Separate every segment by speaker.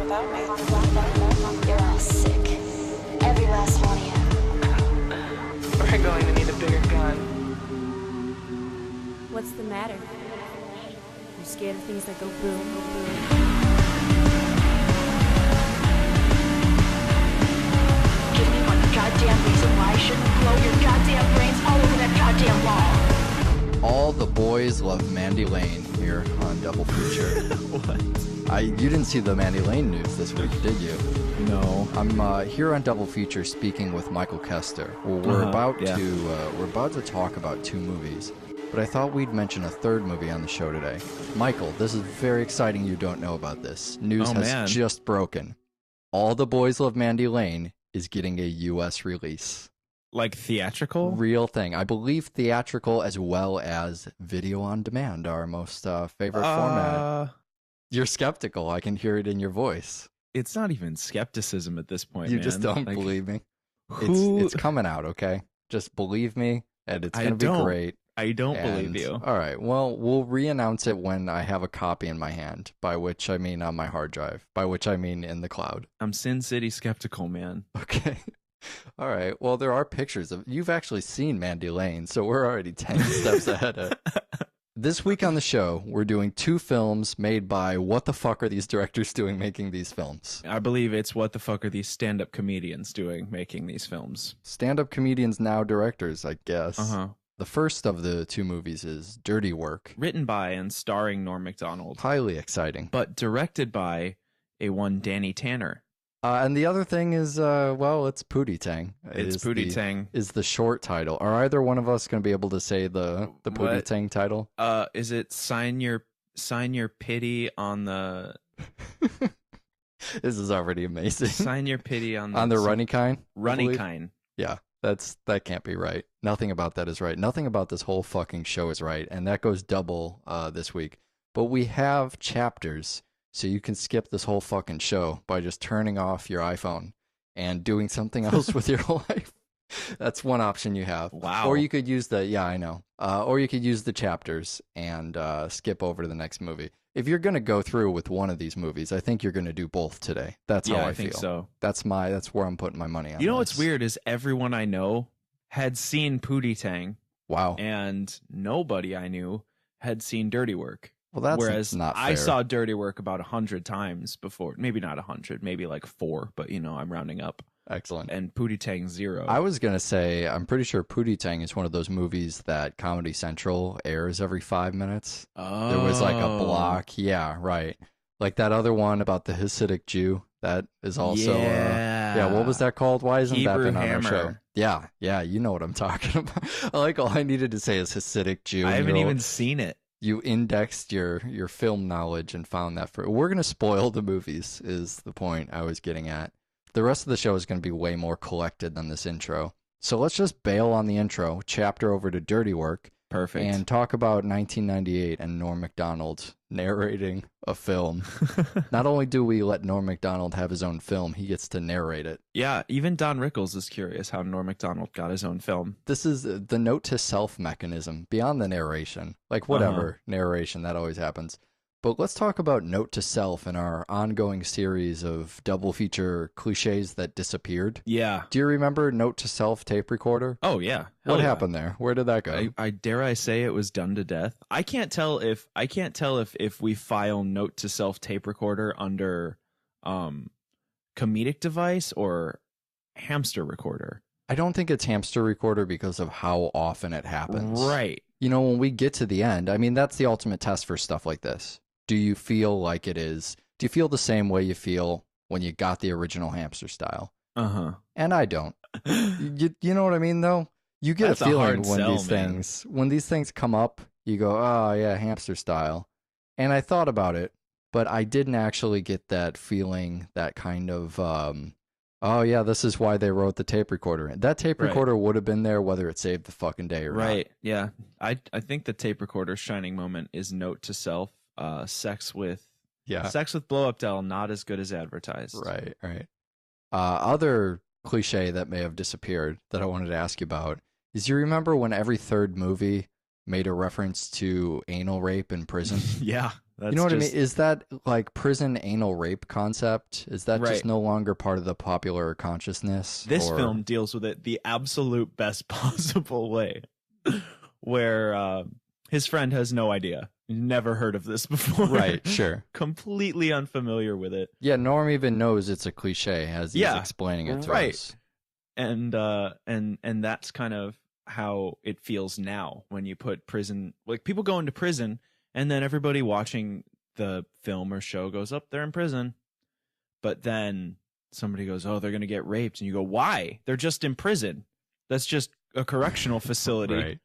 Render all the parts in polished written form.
Speaker 1: without me.
Speaker 2: You're all sick. Every last one of you.
Speaker 1: We're going to need a bigger gun.
Speaker 3: What's the matter? You scared of things that go boom, boom?
Speaker 2: Give me one goddamn reason why I shouldn't blow your goddamn brains all over that goddamn wall.
Speaker 4: All the boys love Mandy Lane here on Double Feature.
Speaker 5: What?
Speaker 4: You didn't see the Mandy Lane news this week, did you?
Speaker 5: No.
Speaker 4: I'm here on Double Feature speaking with Michael Kester. Well, we're about to talk about two movies, but I thought we'd mention a third movie on the show today. Michael, this is very exciting. You don't know about this. News has just broken. All the Boys Love Mandy Lane is getting a U.S. release.
Speaker 5: Like theatrical?
Speaker 4: Real thing. I believe theatrical as well as video on demand, our most favorite format. You're skeptical. I can hear it in your voice.
Speaker 5: It's not even skepticism at this point,
Speaker 4: You
Speaker 5: man.
Speaker 4: just don't
Speaker 5: Like,
Speaker 4: believe me.
Speaker 5: who...
Speaker 4: It's coming out, okay? Just believe me, and it's going to be great.
Speaker 5: I don't believe you.
Speaker 4: All right. Well, we'll re-announce it when I have a copy in my hand, by which I mean on my hard drive, by which I mean in the cloud.
Speaker 5: I'm Sin City skeptical, man.
Speaker 4: Okay. All right. Well, there are pictures of... You've actually seen Mandy Lane, so we're already 10 steps ahead of... This week on the show, we're doing two films made by... What the fuck are these directors doing making these films?
Speaker 5: I believe it's what the fuck are these stand-up comedians doing making these films?
Speaker 4: Stand-up comedians, now directors, I guess.
Speaker 5: Uh-huh.
Speaker 4: The first of the two movies is Dirty Work.
Speaker 5: Written by and starring Norm Macdonald.
Speaker 4: Highly exciting.
Speaker 5: But directed by a one Danny Tanner.
Speaker 4: And the other thing is, it's Pootie Tang.
Speaker 5: It's Pootie Tang.
Speaker 4: Is the short title. Are either one of us going to be able to say the Pootie Tang title?
Speaker 5: Is it sign your pity on the...
Speaker 4: This is already amazing.
Speaker 5: Sign your pity on the...
Speaker 4: On the Runny Kind?
Speaker 5: Runny Kind.
Speaker 4: Yeah, that can't be right. Nothing about that is right. Nothing about this whole fucking show is right. And that goes double this week. But we have chapters... So you can skip this whole fucking show by just turning off your iPhone and doing something else with your life. That's one option you have.
Speaker 5: Wow.
Speaker 4: Or you could use or you could use the chapters and skip over to the next movie. If you're going to go through with one of these movies, I think you're going to do both today. That's how I feel.
Speaker 5: think so.
Speaker 4: That's where I'm putting my money on.
Speaker 5: You know
Speaker 4: this.
Speaker 5: what's weird is everyone I know had seen Pootie Tang.
Speaker 4: Wow.
Speaker 5: And nobody I knew had seen Dirty Work.
Speaker 4: Well, that's
Speaker 5: Whereas
Speaker 4: not fair.
Speaker 5: I saw Dirty Work about 100 times before. Maybe not 100, maybe like 4, but I'm rounding up.
Speaker 4: Excellent.
Speaker 5: And Pootie Tang 0.
Speaker 4: I was going to say, I'm pretty sure Pootie Tang is one of those movies that Comedy Central airs every 5 minutes.
Speaker 5: Oh.
Speaker 4: There was like a block. Yeah, right. Like that other one about the Hasidic Jew. That is also...
Speaker 5: Yeah.
Speaker 4: What was that called? Why isn't
Speaker 5: Hebrew
Speaker 4: that been on
Speaker 5: Hammer.
Speaker 4: our show? Yeah, you know what I'm talking about. Like all I needed to say is Hasidic Jew.
Speaker 5: I haven't even seen it.
Speaker 4: You indexed your film knowledge and found that we're going to spoil the movies is the point I was getting at. The rest of the show is going to be way more collected than this intro. So let's just bail on the intro, chapter over to Dirty Work.
Speaker 5: Perfect.
Speaker 4: And talk about 1998 and Norm Macdonald narrating a film. Not only do we let Norm Macdonald have his own film, he gets to narrate it.
Speaker 5: Yeah, even Don Rickles is curious how Norm Macdonald got his own film.
Speaker 4: This is the note to self mechanism beyond the narration. Like whatever narration, that always happens. But let's talk about note to self in our ongoing series of double feature cliches that disappeared.
Speaker 5: Yeah.
Speaker 4: Do you remember note to self tape recorder?
Speaker 5: Oh yeah.
Speaker 4: What happened there? Where did that go?
Speaker 5: I dare I say it was done to death. I can't tell if we file note to self tape recorder under comedic device or hamster recorder.
Speaker 4: I don't think it's hamster recorder because of how often it happens.
Speaker 5: Right.
Speaker 4: When we get to the end, I mean, that's the ultimate test for stuff like this. Do you feel like it is? Do you feel the same way you feel when you got the original hamster style?
Speaker 5: Uh-huh.
Speaker 4: And I don't. You know what I mean, though? You get
Speaker 5: That's
Speaker 4: a
Speaker 5: a
Speaker 4: feeling
Speaker 5: hard
Speaker 4: when
Speaker 5: sell,
Speaker 4: when these things come up, you go, oh, yeah, hamster style. And I thought about it, but I didn't actually get that feeling, that kind of, oh, yeah, this is why they wrote the tape recorder. That tape recorder would have been there whether it saved the fucking day or not.
Speaker 5: Right, yeah. I think the tape recorder's shining moment is note to self. Sex with Blow Up Doll, not as good as advertised.
Speaker 4: Right. Other cliche that may have disappeared that I wanted to ask you about is, you remember when every third movie made a reference to anal rape in prison?
Speaker 5: Yeah. That's
Speaker 4: You know what I
Speaker 5: just-
Speaker 4: mean? Is that like prison anal rape concept? Is that
Speaker 5: Right.
Speaker 4: just no longer part of the popular consciousness?
Speaker 5: This
Speaker 4: or-
Speaker 5: film deals with it the absolute best possible way, where his friend has no idea, never heard of this before,
Speaker 4: Right, sure.
Speaker 5: completely unfamiliar with it,
Speaker 4: Yeah, Norm even knows it's a cliche as he's
Speaker 5: Yeah,
Speaker 4: explaining it to
Speaker 5: right.
Speaker 4: us.
Speaker 5: and that's kind of how it feels now when you put prison, like people go into prison, and then everybody watching the film or show goes, "Up, they're in prison," but then somebody goes, "Oh, they're gonna get raped," and you go, "Why? They're just in prison. That's just a correctional facility.
Speaker 4: Right.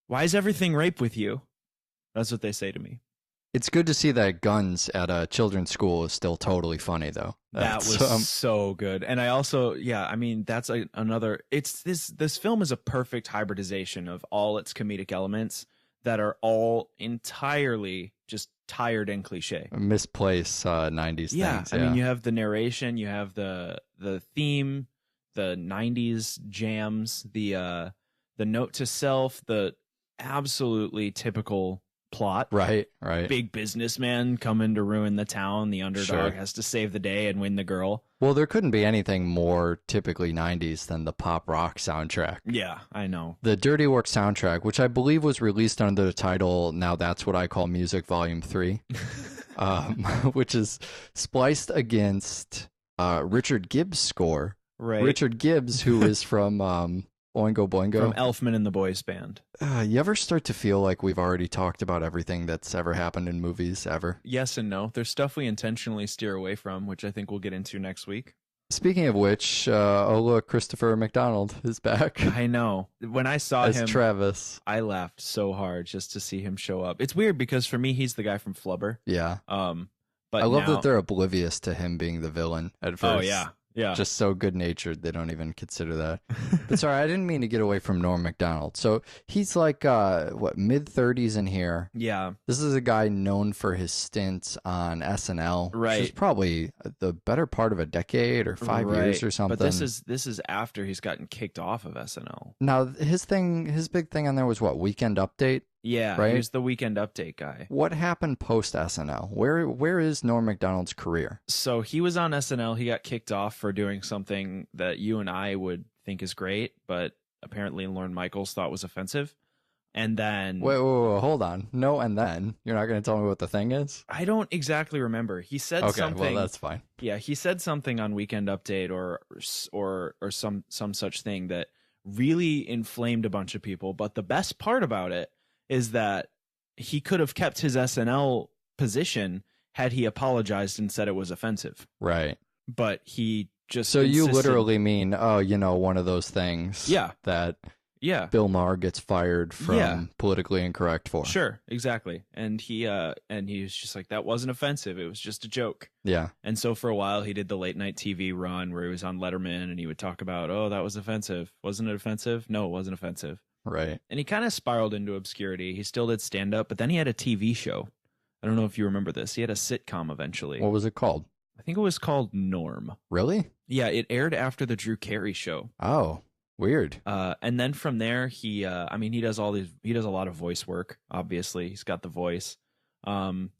Speaker 5: Why is everything rape with you?" That's what they say to me.
Speaker 4: It's good to see that guns at a children's school is still totally funny, though.
Speaker 5: That
Speaker 4: That's,
Speaker 5: was so good. And I also, yeah, I mean, that's another, it's this film is a perfect hybridization of all its comedic elements that are all entirely just tired and cliche.
Speaker 4: misplaced 90s
Speaker 5: Yeah.
Speaker 4: things.
Speaker 5: I mean, you have the narration, you have the theme, the 90s jams, the note to self, the absolutely typical plot.
Speaker 4: right.
Speaker 5: Big businessman coming to ruin the town. The underdog
Speaker 4: Sure.
Speaker 5: has to save the day and win the girl.
Speaker 4: Well, there couldn't be anything more typically 90s than the pop rock soundtrack.
Speaker 5: Yeah, I know.
Speaker 4: The Dirty Work soundtrack, which I believe was released under the title Now That's What I Call Music Volume 3, which is spliced against Richard Gibbs' score.
Speaker 5: Right.
Speaker 4: Richard Gibbs, who is from Oingo Boingo.
Speaker 5: From Elfman and the Boys Band.
Speaker 4: You ever start to feel like we've already talked about everything that's ever happened in movies ever?
Speaker 5: Yes and no. There's stuff we intentionally steer away from, which I think we'll get into next week.
Speaker 4: Speaking of which, oh look, Christopher McDonald is back
Speaker 5: I know. When I saw
Speaker 4: as
Speaker 5: him,
Speaker 4: Travis.
Speaker 5: I laughed so hard just to see him show up. It's weird because for me, he's the guy from Flubber.
Speaker 4: Yeah.
Speaker 5: But
Speaker 4: I love
Speaker 5: now-
Speaker 4: that they're oblivious to him being the villain at first.
Speaker 5: Oh yeah, yeah.
Speaker 4: Just so good natured, they don't even consider that. But sorry, I didn't mean to get away from Norm Macdonald. So he's like, mid 30s in here.
Speaker 5: yeah.
Speaker 4: This is a guy known for his stints on SNL,
Speaker 5: Right.
Speaker 4: which is probably the better part of a decade or 5 years
Speaker 5: Right.
Speaker 4: or something.
Speaker 5: But this is after he's gotten kicked off of SNL.
Speaker 4: Now his big thing on there was what, Weekend Update?
Speaker 5: Yeah,
Speaker 4: Right?
Speaker 5: he was the Weekend Update guy.
Speaker 4: What happened post SNL? Where is Norm Macdonald's career?
Speaker 5: So he was on SNL. He got kicked off for doing something that you and I would think is great, but apparently Lorne Michaels thought was offensive. And then
Speaker 4: Wait, hold on. No, and then you're not going to tell me what the thing is?
Speaker 5: I don't exactly remember. He said
Speaker 4: Okay,
Speaker 5: something.
Speaker 4: well that's fine.
Speaker 5: Yeah, he said something on Weekend Update or some such thing that really inflamed a bunch of people. But the best part about it is that he could have kept his SNL position had he apologized and said it was offensive.
Speaker 4: Right.
Speaker 5: But he just
Speaker 4: So you
Speaker 5: insisted-
Speaker 4: literally mean, one of those things
Speaker 5: Yeah.
Speaker 4: that
Speaker 5: yeah.
Speaker 4: Bill Maher gets fired from
Speaker 5: Yeah.
Speaker 4: politically incorrect for.
Speaker 5: Sure, exactly. And he was just like, that wasn't offensive. It was just a joke.
Speaker 4: Yeah.
Speaker 5: And so for a while he did the late night TV run where he was on Letterman and he would talk about, oh, that was offensive. Wasn't it offensive? No, it wasn't offensive.
Speaker 4: Right.
Speaker 5: And he kind of spiraled into obscurity. He still did stand up, but then he had a TV show. I don't know if you remember this. He had a sitcom eventually.
Speaker 4: What was it called?
Speaker 5: I think it was called Norm.
Speaker 4: Really?
Speaker 5: Yeah, it aired after the Drew Carey show.
Speaker 4: Oh, weird.
Speaker 5: And then from there, he does a lot of voice work. Obviously, he's got the voice.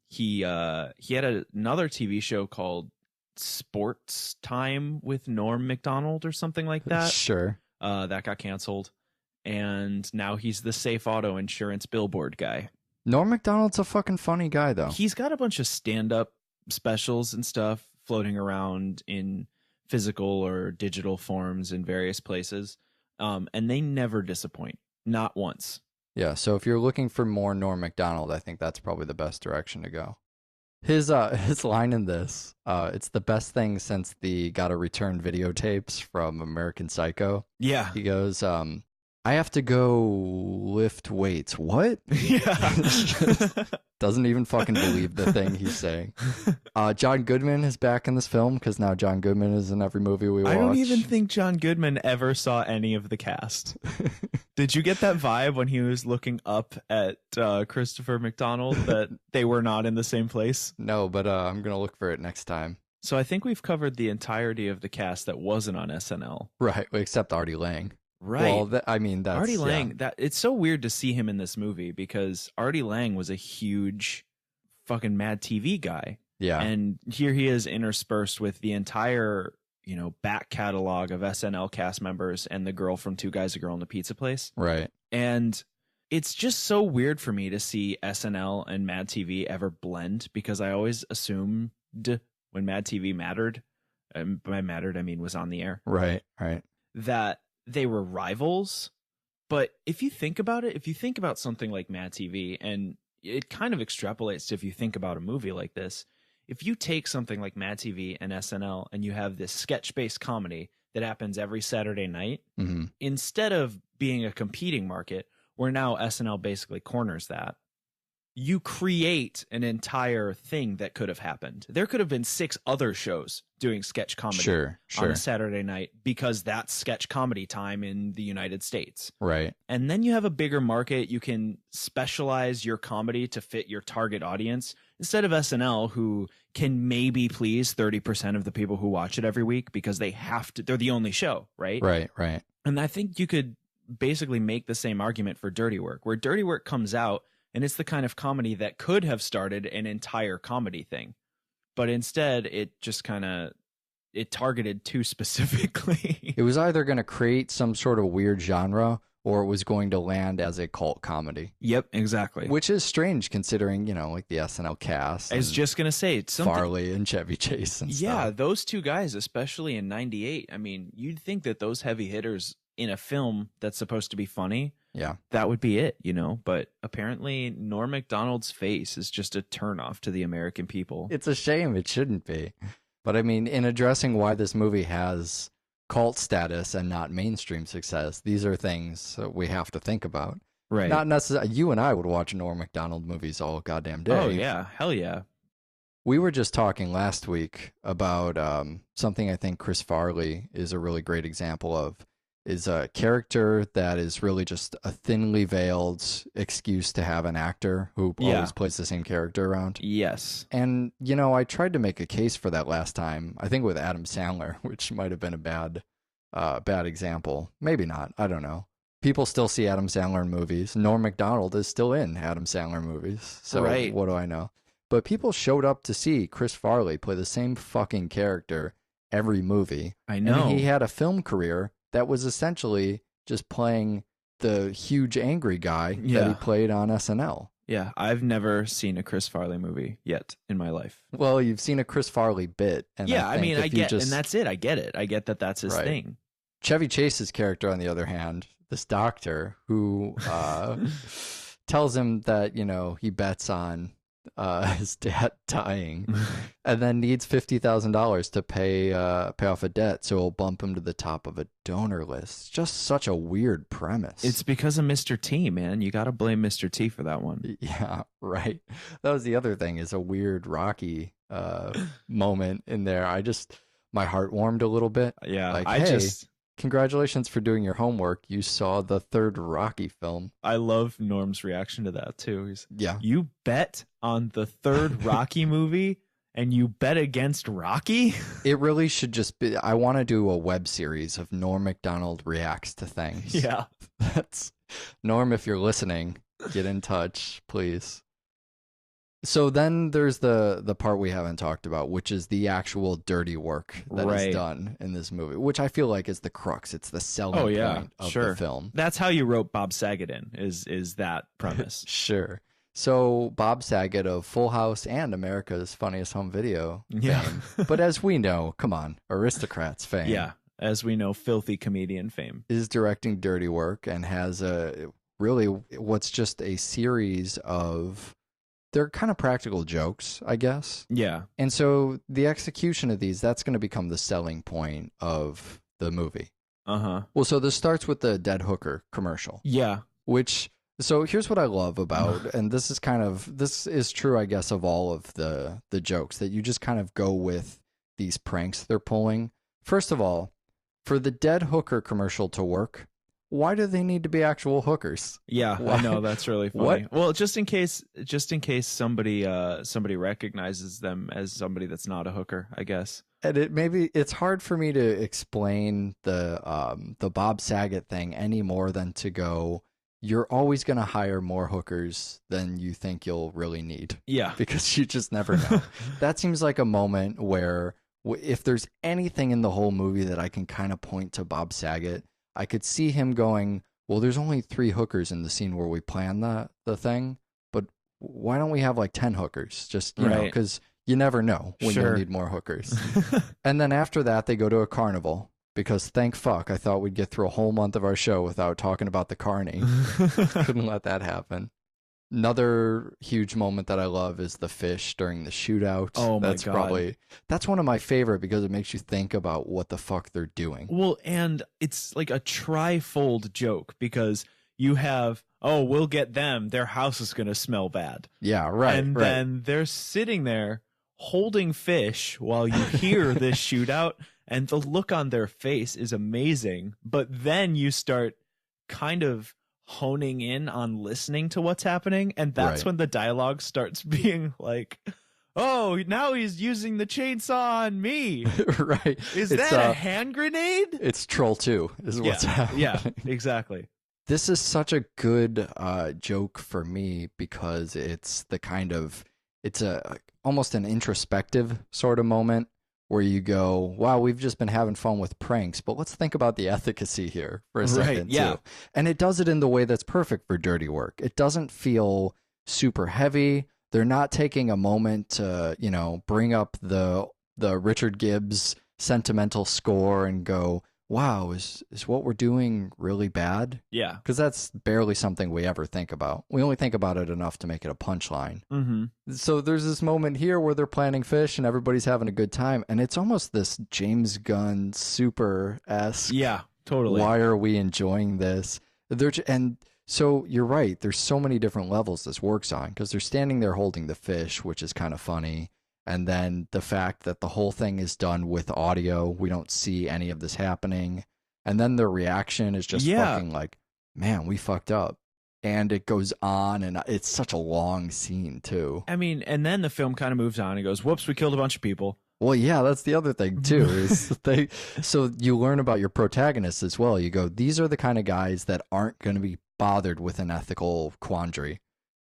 Speaker 5: He had another TV show called Sports Time with Norm Macdonald or something like that.
Speaker 4: Sure.
Speaker 5: That got canceled, and now he's the Safe Auto Insurance billboard guy.
Speaker 4: Norm Macdonald's a fucking funny guy, though.
Speaker 5: He's got a bunch of stand-up specials and stuff floating around in physical or digital forms in various places. And they never disappoint. Not once.
Speaker 4: Yeah, so if you're looking for more Norm Macdonald, I think that's probably the best direction to go. His line in this, it's the best thing since the Gotta Return videotapes from American Psycho.
Speaker 5: Yeah.
Speaker 4: He goes, I have to go lift weights. What?
Speaker 5: Yeah.
Speaker 4: Doesn't even fucking believe the thing he's saying. John Goodman is back in this film because now John Goodman is in every movie we watch.
Speaker 5: I don't even think John Goodman ever saw any of the cast. Did you get that vibe when he was looking up at Christopher McDonald that they were not in the same place?
Speaker 4: No, but I'm going to look for it next time.
Speaker 5: So I think we've covered the entirety of the cast that wasn't on SNL.
Speaker 4: Right, except Artie Lang.
Speaker 5: Right.
Speaker 4: Well, that's
Speaker 5: Artie Lang,
Speaker 4: yeah.
Speaker 5: that it's so weird to see him in this movie because Artie Lang was a huge fucking Mad TV guy.
Speaker 4: Yeah.
Speaker 5: And here he is interspersed with the entire, back catalog of SNL cast members and the girl from Two Guys, a Girl and a Pizza Place.
Speaker 4: Right.
Speaker 5: And it's just so weird for me to see SNL and Mad TV ever blend, because I always assumed when Mad TV mattered, and by mattered, I mean was on the air.
Speaker 4: Right.
Speaker 5: That they were rivals. But if you think about it, if you think about something like Mad TV, and it kind of extrapolates to if you think about a movie like this, if you take something like Mad TV and SNL and you have this sketch-based comedy that happens every Saturday night, instead of being a competing market, where now SNL basically corners that, you create an entire thing that could have happened. There could have been 6 other shows doing sketch comedy on a Saturday night, because that's sketch comedy time in the United States.
Speaker 4: Right.
Speaker 5: And then you have a bigger market. You can specialize your comedy to fit your target audience, instead of SNL, who can maybe please 30% of the people who watch it every week because they have to, they're the only show, right?
Speaker 4: Right.
Speaker 5: And I think you could basically make the same argument for Dirty Work, where Dirty Work comes out and it's the kind of comedy that could have started an entire comedy thing, but instead it just it targeted too specifically.
Speaker 4: It was either going to create some sort of weird genre, or it was going to land as a cult comedy.
Speaker 5: Yep, exactly.
Speaker 4: Which is strange considering, like the SNL cast.
Speaker 5: I was just going to say, it's
Speaker 4: Farley and Chevy Chase and stuff.
Speaker 5: Yeah, those two guys, especially in 98. I mean, you'd think that those heavy hitters in a film that's supposed to be funny, that would be it, But apparently Norm Macdonald's face is just a turnoff to the American people.
Speaker 4: It's a shame. It shouldn't be. But I mean, in addressing why this movie has cult status and not mainstream success, these are things we have to think about.
Speaker 5: Right.
Speaker 4: Not necessarily. You and I would watch Norm Macdonald movies all goddamn day.
Speaker 5: Oh, yeah. Hell yeah.
Speaker 4: We were just talking last week about something I think Chris Farley is a really great example of, is a character that is really just a thinly veiled excuse to have an actor who always plays the same character around.
Speaker 5: Yes.
Speaker 4: And, I tried to make a case for that last time, I think with Adam Sandler, which might have been a bad example. Maybe not. I don't know. People still see Adam Sandler in movies. Norm Macdonald is still in Adam Sandler movies. So what do I know? But people showed up to see Chris Farley play the same fucking character every movie.
Speaker 5: I know.
Speaker 4: And he had a film career that was essentially just playing the huge angry guy that he played on SNL.
Speaker 5: Yeah, I've never seen a Chris Farley movie yet in my life.
Speaker 4: Well, you've seen a Chris Farley bit. And
Speaker 5: I get, and that's it. I get it. I get that that's his thing.
Speaker 4: Chevy Chase's character, on the other hand, this doctor who tells him that, he bets on his dad dying and then needs $50,000 to pay off a debt, so he'll bump him to the top of a donor list. Just such a weird premise.
Speaker 5: It's because of Mr. T, man. You got to blame Mr. T for that one.
Speaker 4: Yeah, right. That was the other thing, is a weird Rocky moment in there. My heart warmed a little bit.
Speaker 5: Yeah,
Speaker 4: like, congratulations for doing your homework. You saw the third Rocky film.
Speaker 5: I love Norm's reaction to that too.
Speaker 4: Yeah.
Speaker 5: You bet on the third Rocky movie and you bet against Rocky?
Speaker 4: It really should just be, I want to do a web series of Norm Macdonald reacts to things.
Speaker 5: Yeah.
Speaker 4: That's Norm, if you're listening, get in touch, please. So then there's the part we haven't talked about, which is the actual dirty work that is done in this movie, which I feel like is the crux. It's the selling point of the film.
Speaker 5: That's how you wrote Bob Saget in, is that premise.
Speaker 4: Sure. So Bob Saget of Full House and America's Funniest Home Video fame. But as we know, come on, Aristocrats fame.
Speaker 5: Yeah, as we know, filthy comedian fame.
Speaker 4: Is directing Dirty Work and has what's just a series of... They're kind of practical jokes, I guess.
Speaker 5: Yeah.
Speaker 4: And so the execution of these, that's going to become the selling point of the movie.
Speaker 5: Uh-huh.
Speaker 4: Well, so this starts with the Dead Hooker commercial.
Speaker 5: Yeah.
Speaker 4: So here's what I love about, and this is true, I guess, of all of the jokes, that you just kind of go with these pranks they're pulling. First of all, for the Dead Hooker commercial to work, why do they need to be actual hookers?
Speaker 5: Yeah,
Speaker 4: why?
Speaker 5: I know, that's really funny. Well, just in case somebody recognizes them as somebody that's not a hooker, I guess.
Speaker 4: And it's hard for me to explain the Bob Saget thing any more than to go, you're always going to hire more hookers than you think you'll really need.
Speaker 5: Yeah.
Speaker 4: Because you just never know. That seems like a moment where if there's anything in the whole movie that I can kind of point to Bob Saget, I could see him going, well, there's only 3 hookers in the scene where we plan the thing, but why don't we have like 10 hookers? Just, you know, because you never know when you'll need more hookers. And then after that, they go to a carnival. Because thank fuck, I thought we'd get through a whole month of our show without talking about the carny. Couldn't let that happen. Another huge moment that I love is the fish during the shootout.
Speaker 5: Oh my God.
Speaker 4: That's one of my favorite because it makes you think about what the fuck they're doing.
Speaker 5: Well, and it's like a trifold joke because you have, oh, we'll get them. Their house is going to smell bad.
Speaker 4: Yeah, right.
Speaker 5: And then they're sitting there holding fish while you hear this shootout. And the look on their face is amazing. But then you start kind of honing in on listening to what's happening. And that's when the dialogue starts being like, oh, now he's using the chainsaw on me.
Speaker 4: Right.
Speaker 5: Is that a hand grenade?
Speaker 4: It's Troll 2 is what's happening.
Speaker 5: Yeah, exactly.
Speaker 4: This is such a good joke for me because it's the kind of, it's almost an introspective sort of moment. Where you go, wow, we've just been having fun with pranks, but let's think about the efficacy here for a second, too. And it does it in the way that's perfect for Dirty Work. It doesn't feel super heavy. They're not taking a moment to, you know, bring up the Richard Gibbs sentimental score and go, wow, is what we're doing really bad?
Speaker 5: Yeah.
Speaker 4: Because that's barely something we ever think about. We only think about it enough to make it a punchline.
Speaker 5: Mm-hmm.
Speaker 4: So there's this moment here where they're planning fish and everybody's having a good time. And it's almost this James Gunn super-esque.
Speaker 5: Yeah, totally.
Speaker 4: Why are we enjoying this? And so you're right. There's so many different levels this works on because they're standing there holding the fish, which is kind of funny. And then the fact that the whole thing is done with audio, we don't see any of this happening. And then their reaction is just fucking like, man, we fucked up. And it goes on, and it's such a long scene, too.
Speaker 5: I mean, and then the film kind of moves on and goes, whoops, we killed a bunch of people.
Speaker 4: Well, yeah, that's the other thing, too. Is so you learn about your protagonists as well. You go, these are the kind of guys that aren't going to be bothered with an ethical quandary.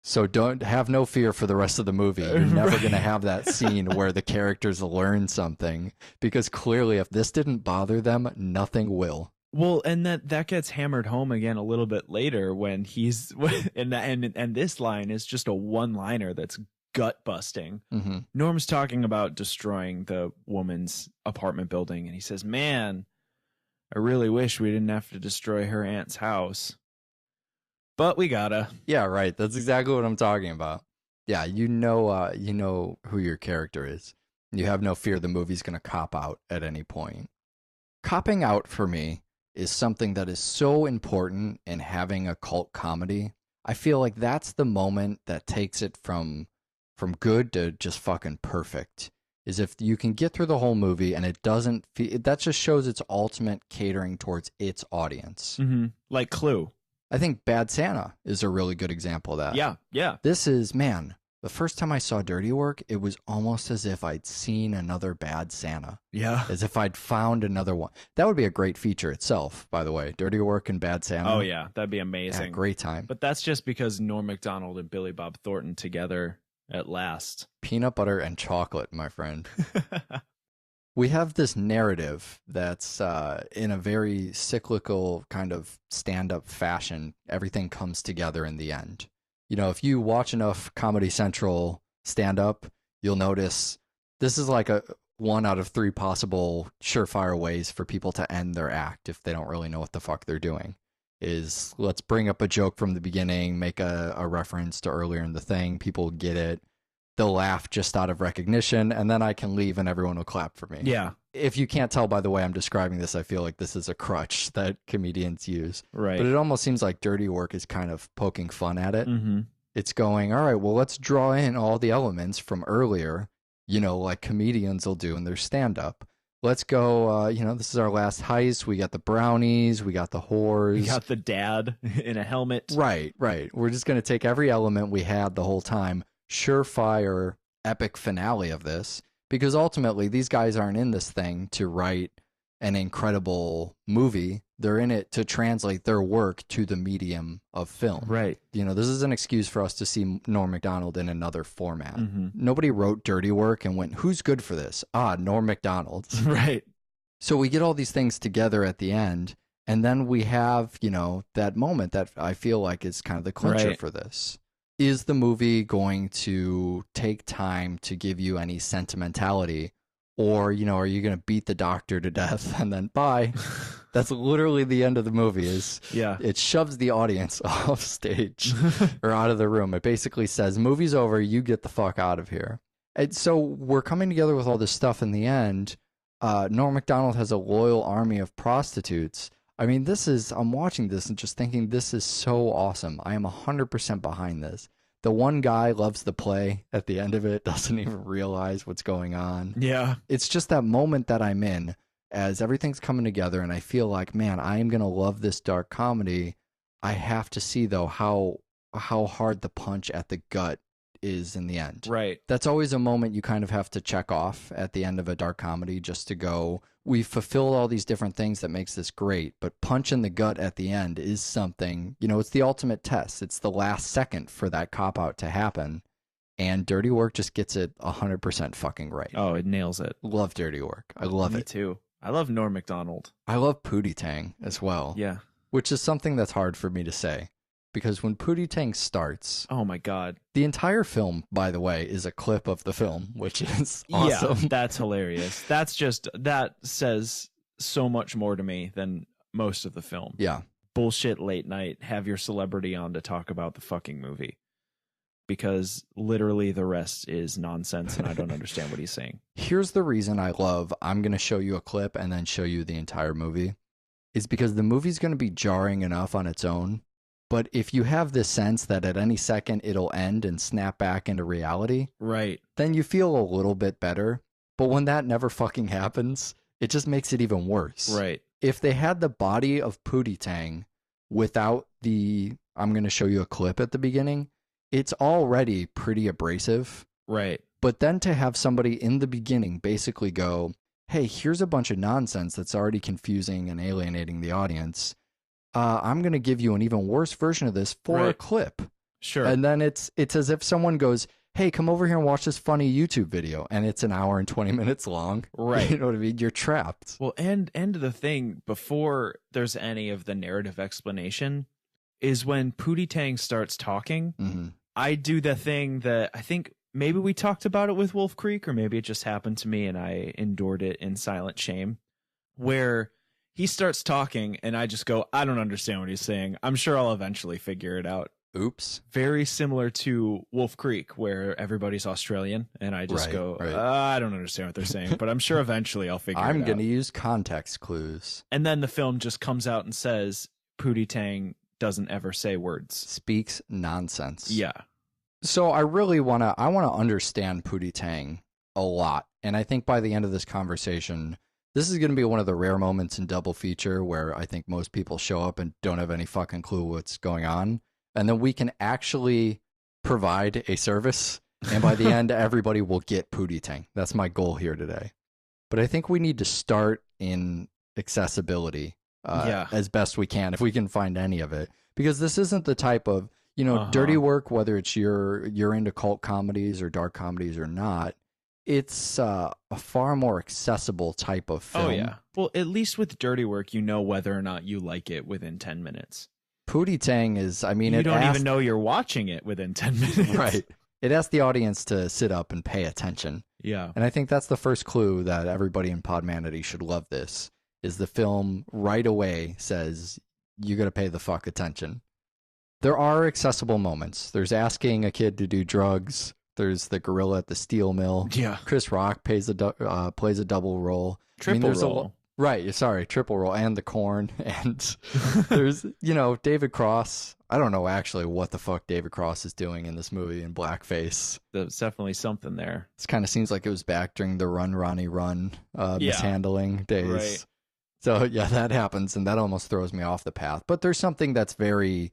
Speaker 4: So don't have no fear for the rest of the movie. You're never going to have that scene where the characters learn something because clearly if this didn't bother them, nothing will.
Speaker 5: Well, and that gets hammered home again a little bit later when he's and this line is just a one-liner that's gut busting.
Speaker 4: Mm-hmm.
Speaker 5: Norm's talking about destroying the woman's apartment building and he says, "Man, I really wish we didn't have to destroy her aunt's house. But we gotta."
Speaker 4: Yeah, right. That's exactly what I'm talking about. Yeah, you know who your character is. You have no fear the movie's going to cop out at any point. Copping out for me is something that is so important in having a cult comedy. I feel like that's the moment that takes it from good to just fucking perfect. Is if you can get through the whole movie and it doesn't feel, that just shows its ultimate catering towards its audience.
Speaker 5: Mm-hmm. Like Clue.
Speaker 4: I think Bad Santa is a really good example of that.
Speaker 5: Yeah.
Speaker 4: This is, man, the first time I saw Dirty Work, it was almost as if I'd seen another Bad Santa.
Speaker 5: Yeah.
Speaker 4: As if I'd found another one. That would be a great feature itself, by the way. Dirty Work and Bad Santa.
Speaker 5: Oh, yeah. That'd be amazing.
Speaker 4: Yeah, great time.
Speaker 5: But that's just because Norm Macdonald and Billy Bob Thornton together at last.
Speaker 4: Peanut butter and chocolate, my friend. We have this narrative that's in a very cyclical kind of stand-up fashion. Everything comes together in the end. You know, if you watch enough Comedy Central stand-up, you'll notice this is like a 1 out of 3 possible surefire ways for people to end their act if they don't really know what the fuck they're doing. Is let's bring up a joke from the beginning, make a reference to earlier in the thing, people get it. They'll laugh just out of recognition, and then I can leave and everyone will clap for me.
Speaker 5: Yeah.
Speaker 4: If you can't tell by the way I'm describing this, I feel like this is a crutch that comedians use.
Speaker 5: Right.
Speaker 4: But it almost seems like Dirty Work is kind of poking fun at it.
Speaker 5: Mm-hmm.
Speaker 4: It's going, all right, well, let's draw in all the elements from earlier, you know, like comedians will do in their stand-up. Let's go, this is our last heist. We got the brownies. We got the whores.
Speaker 5: We got the dad in a helmet.
Speaker 4: Right. We're just going to take every element we had the whole time, surefire epic finale of this, because ultimately these guys aren't in this thing to write an incredible movie. They're in it to translate their work to the medium of film.
Speaker 5: Right.
Speaker 4: You know, this is an excuse for us to see Norm Macdonald in another format.
Speaker 5: Mm-hmm.
Speaker 4: Nobody wrote Dirty Work and went, who's good for this? Ah, Norm Macdonald.
Speaker 5: Right.
Speaker 4: So we get all these things together at the end, and then we have, you know, that moment that I feel like is kind of the clincher
Speaker 5: Right.
Speaker 4: for this. Is the movie going to take time to give you any sentimentality? Or, you know, are you going to beat the doctor to death and then bye? That's literally the end of the movie. Is
Speaker 5: Yeah.
Speaker 4: it shoves the audience off stage or out of the room. It basically says, movie's over, you get the fuck out of here. And so we're coming together with all this stuff in the end. Norm Macdonald has a loyal army of prostitutes. I mean, I'm watching this and just thinking, this is so awesome. I am 100% behind this. The one guy loves the play at the end of it, doesn't even realize what's going on.
Speaker 5: Yeah.
Speaker 4: It's just that moment that I'm in as everything's coming together, and I feel like, man, I am going to love this dark comedy. I have to see, though, how hard the punch at the gut is in the end.
Speaker 5: Right.
Speaker 4: That's always a moment you kind of have to check off at the end of a dark comedy, just to go, we've fulfilled all these different things that makes this great, but punch in the gut at the end is something, you know, it's the ultimate test. It's the last second for that cop out to happen. And Dirty Work just gets it 100% fucking right.
Speaker 5: Oh, it nails it.
Speaker 4: Love Dirty Work. I love
Speaker 5: Me
Speaker 4: it.
Speaker 5: too. I love Norm Macdonald.
Speaker 4: I love Pootie Tang as well.
Speaker 5: Yeah.
Speaker 4: Which is something that's hard for me to say. Because when Pootie Tang starts,
Speaker 5: Oh my God.
Speaker 4: the entire film, by the way, is a clip of the film, which is awesome.
Speaker 5: Yeah, that's hilarious. That says so much more to me than most of the film.
Speaker 4: Yeah.
Speaker 5: Bullshit late night, have your celebrity on to talk about the fucking movie. Because literally the rest is nonsense and I don't understand what he's saying.
Speaker 4: Here's the reason I'm going to show you a clip and then show you the entire movie, is because the movie's going to be jarring enough on its own. But if you have this sense that at any second it'll end and snap back into reality,
Speaker 5: Right.
Speaker 4: then you feel a little bit better. But when that never fucking happens, it just makes it even worse.
Speaker 5: Right.
Speaker 4: If they had the body of Pootie Tang without I'm going to show you a clip at the beginning, it's already pretty abrasive.
Speaker 5: Right.
Speaker 4: But then to have somebody in the beginning basically go, hey, here's a bunch of nonsense that's already confusing and alienating the audience. I'm going to give you an even worse version of this for a
Speaker 5: Right.
Speaker 4: clip.
Speaker 5: Sure.
Speaker 4: And then it's as if someone goes, hey, come over here and watch this funny YouTube video. And it's an hour and 20 minutes long.
Speaker 5: Right.
Speaker 4: You know what I mean? You're trapped.
Speaker 5: Well, and the thing, before there's any of the narrative explanation, is when Pootie Tang starts talking,
Speaker 4: Mm-hmm.
Speaker 5: I do the thing that I think maybe we talked about it with Wolf Creek, or maybe it just happened to me and I endured it in silent shame, where he starts talking and I just go, I don't understand what he's saying. I'm sure I'll eventually figure it out.
Speaker 4: Oops.
Speaker 5: Very similar to Wolf Creek, where everybody's Australian and I just
Speaker 4: Right,
Speaker 5: go,
Speaker 4: right.
Speaker 5: I don't understand what they're saying, but I'm sure eventually I'll figure it out.
Speaker 4: I'm going to use context clues.
Speaker 5: And then the film just comes out and says Pootie Tang doesn't ever say words.
Speaker 4: Speaks nonsense.
Speaker 5: Yeah.
Speaker 4: So I really want to understand Pootie Tang a lot. And I think by the end of this conversation, this is going to be one of the rare moments in Double Feature where I think most people show up and don't have any fucking clue what's going on. And then we can actually provide a service. And by the end, everybody will get Pootie Tang. That's my goal here today. But I think we need to start in accessibility as best we can, if we can find any of it. Because this isn't the type of, Dirty Work, whether it's you're into cult comedies or dark comedies or not, it's a far more accessible type of film.
Speaker 5: Oh, yeah. Well, at least with Dirty Work, you know whether or not you like it within 10 minutes.
Speaker 4: Pootie Tang is,
Speaker 5: You don't even know you're watching it within 10 minutes.
Speaker 4: Right. It asks the audience to sit up and pay attention.
Speaker 5: Yeah.
Speaker 4: And I think that's the first clue that everybody in Podmanity should love this, is the film right away says, you got to pay the fuck attention. There are accessible moments. There's asking a kid to do drugs. There's the gorilla at the steel mill.
Speaker 5: Yeah.
Speaker 4: Chris Rock plays a double role.
Speaker 5: Triple
Speaker 4: there's
Speaker 5: role.
Speaker 4: Right, sorry, triple role, and the corn. And there's, David Cross. I don't know actually what the fuck David Cross is doing in this movie in blackface.
Speaker 5: There's definitely something there.
Speaker 4: This kind of seems like it was back during the Run, Ronnie, Run mishandling days.
Speaker 5: Right.
Speaker 4: So, yeah, that happens, and that almost throws me off the path. But there's something that's very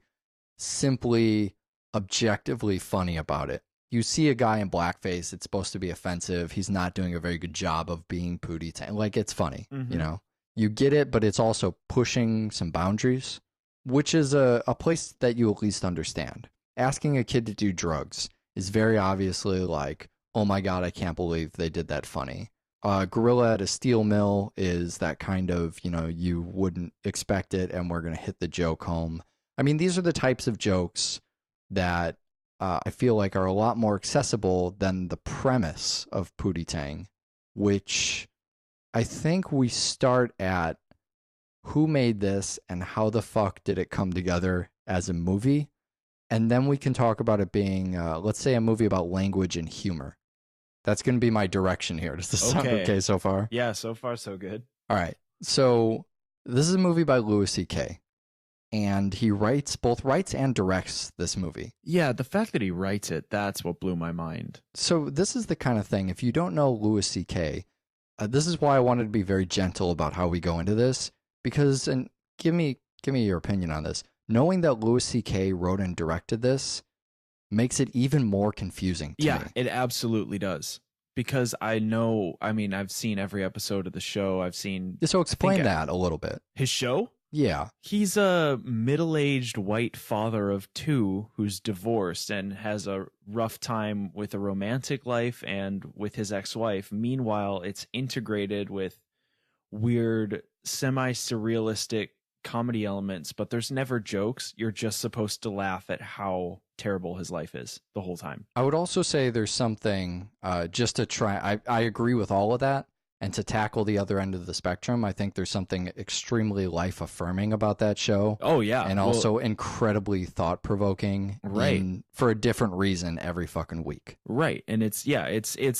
Speaker 4: simply, objectively funny about it. You see a guy in blackface, it's supposed to be offensive. He's not doing a very good job of being Pootie Tang. Like, it's funny,
Speaker 5: Mhm.
Speaker 4: You get it, but it's also pushing some boundaries, which is a place that you at least understand. Asking a kid to do drugs is very obviously like, oh my God, I can't believe they did that funny. Gorilla at a steel mill is that kind of, you wouldn't expect it and we're going to hit the joke home. I mean, these are the types of jokes that I feel like are a lot more accessible than the premise of Pootie Tang, which I think we start at who made this and how the fuck did it come together as a movie. And then we can talk about it being, let's say, a movie about language and humor. That's going to be my direction here. Does this sound okay so far?
Speaker 5: Yeah, so far so good.
Speaker 4: All right. So this is a movie by Louis C.K. And he both writes and directs this movie.
Speaker 5: Yeah, the fact that he writes it, that's what blew my mind.
Speaker 4: So this is the kind of thing, if you don't know Louis C.K., this is why I wanted to be very gentle about how we go into this. Because, and give me your opinion on this, knowing that Louis C.K. wrote and directed this makes it even more confusing to me.
Speaker 5: It absolutely does. Because I've seen every episode of the show.
Speaker 4: So explain that a little bit.
Speaker 5: His show?
Speaker 4: Yeah.
Speaker 5: He's a middle-aged white father of 2 who's divorced and has a rough time with a romantic life and with his ex-wife. Meanwhile, it's integrated with weird, semi-surrealistic comedy elements, but there's never jokes. You're just supposed to laugh at how terrible his life is the whole time.
Speaker 4: I would also say there's something just to try. I agree with all of that. And to tackle the other end of the spectrum, I think there's something
Speaker 5: extremely
Speaker 4: life-affirming about that show.
Speaker 5: Oh, yeah.
Speaker 4: And also incredibly thought-provoking.
Speaker 5: Right.
Speaker 4: For a different reason every fucking week.
Speaker 5: Right. And it's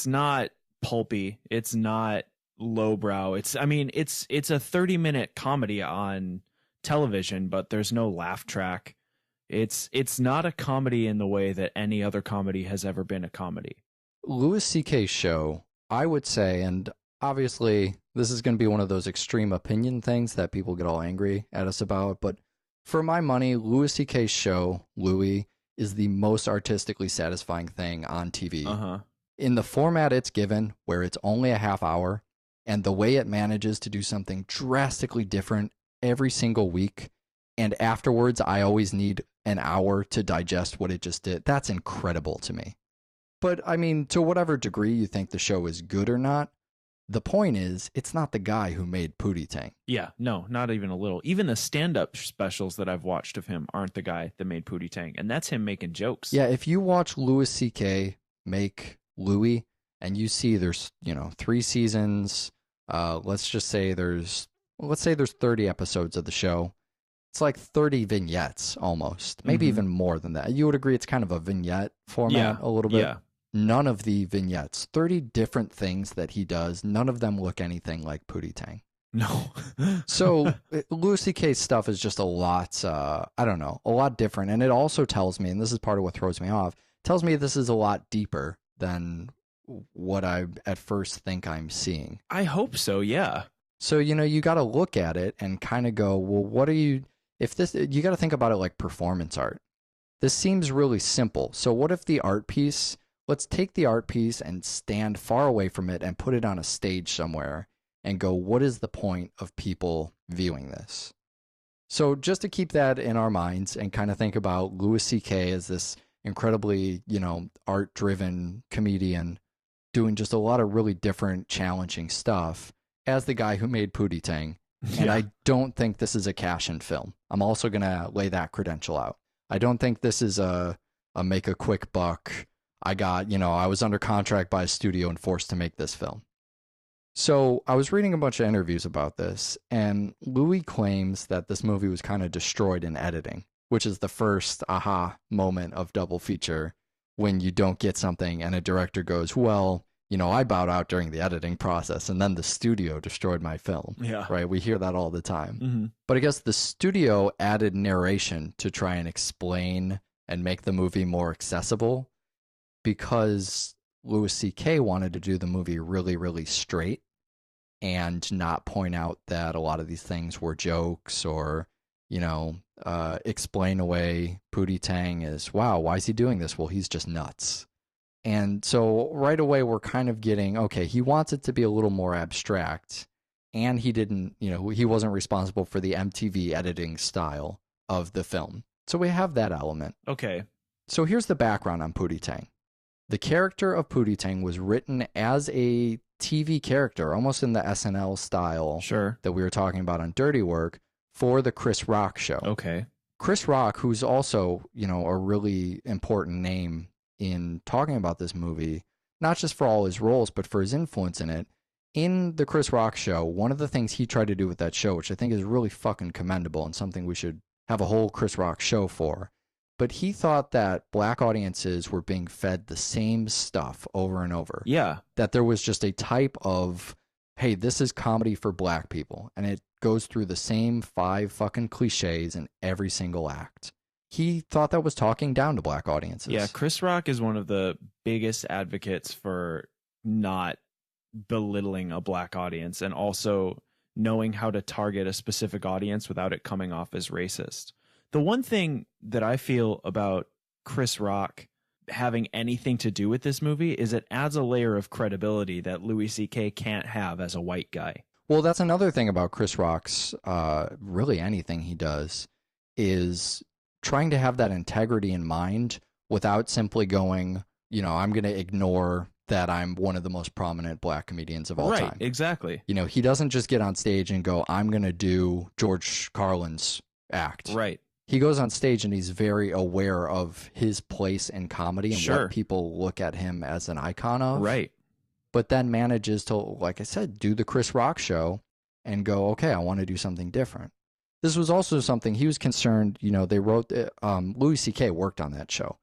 Speaker 5: not pulpy. It's not lowbrow. It's a 30-minute comedy on television, but there's no laugh track. It's not a comedy in the way that any other comedy has ever been a comedy.
Speaker 4: Louis C.K.'s show, I would say, and obviously, this is going to be one of those extreme opinion things that people get all angry at us about, but for my money, Louis C.K.'s show, Louis, is the most artistically satisfying thing on TV. In the format it's given, where it's only a half hour, and the way it manages to do something drastically different every single week, and afterwards I always need an hour to digest what it just did, that's incredible to me. But, I mean, to whatever degree you think the show is good or not, the point is, it's not the guy who made Pootie Tang.
Speaker 5: Yeah, no, not even a little. Even the stand-up specials that I've watched of him aren't the guy that made Pootie Tang, and that's him making jokes.
Speaker 4: Yeah, if you watch Louis C.K. make Louis, and you see there's 3 seasons, let's say there's 30 episodes of the show. It's like 30 vignettes almost, maybe even more than that. You would agree it's kind of a vignette format a little bit.
Speaker 5: Yeah.
Speaker 4: None of the vignettes, 30 different things that he does, none of them look anything like Pootie Tang.
Speaker 5: No.
Speaker 4: So Louis C.K.'s stuff is just a lot, a lot different. And it also tells me, and this is part of what throws me off, tells me this is a lot deeper than what I at first think I'm seeing.
Speaker 5: I hope so, yeah.
Speaker 4: So, you got to look at it and kind of go, well, you got to think about it like performance art. This seems really simple. So what if the art piece, let's take the art piece and stand far away from it and put it on a stage somewhere and go, what is the point of people viewing this? So just to keep that in our minds and kind of think about Louis C.K. as this incredibly, art-driven comedian doing just a lot of really different, challenging stuff as the guy who made Pootie Tang. And I don't think this is a cash-in film. I'm also going to lay that credential out. I don't think this is a make a quick buck. I was under contract by a studio and forced to make this film. So I was reading a bunch of interviews about this, and Louis claims that this movie was kind of destroyed in editing, which is the first aha moment of double feature when you don't get something and a director goes, well, I bowed out during the editing process and then the studio destroyed my film.
Speaker 5: Yeah.
Speaker 4: Right? We hear that all the time.
Speaker 5: Mm-hmm.
Speaker 4: But I guess the studio added narration to try and explain and make the movie more accessible because Louis C.K. wanted to do the movie really, really straight and not point out that a lot of these things were jokes or, explain away Pootie Tang as, wow, why is he doing this? Well, he's just nuts. And so right away, we're kind of getting, okay, he wants it to be a little more abstract. and he didn't, he wasn't responsible for the MTV editing style of the film. So we have that element.
Speaker 5: Okay.
Speaker 4: So here's the background on Pootie Tang. The character of Pootie Tang was written as a TV character, almost in the SNL style
Speaker 5: Sure.
Speaker 4: that we were talking about on Dirty Work, for the Chris Rock show.
Speaker 5: Okay.
Speaker 4: Chris Rock, who's also, a really important name in talking about this movie, not just for all his roles, but for his influence in it. In the Chris Rock show, one of the things he tried to do with that show, which I think is really fucking commendable and something we should have a whole Chris Rock show for, but he thought that black audiences were being fed the same stuff over and over.
Speaker 5: Yeah.
Speaker 4: That there was just a type of, hey, this is comedy for black people, and it goes through the same 5 fucking cliches in every single act. He thought that was talking down to black audiences.
Speaker 5: Yeah, Chris Rock is one of the biggest advocates for not belittling a black audience and also knowing how to target a specific audience without it coming off as racist. The one thing that I feel about Chris Rock having anything to do with this movie is it adds a layer of credibility that Louis C.K. can't have as a white guy.
Speaker 4: Well, that's another thing about Chris Rock's, really anything he does, is trying to have that integrity in mind without simply going, I'm going to ignore that I'm one of the most prominent black comedians of all time.
Speaker 5: Right, exactly.
Speaker 4: He doesn't just get on stage and go, I'm going to do George Carlin's act.
Speaker 5: Right.
Speaker 4: He goes on stage and he's very aware of his place in comedy and
Speaker 5: Sure.
Speaker 4: what people look at him as an icon of.
Speaker 5: Right.
Speaker 4: But then manages to, like I said, do the Chris Rock show and go, okay, I want to do something different. This was also something he was concerned, they wrote, Louis C.K. worked on that show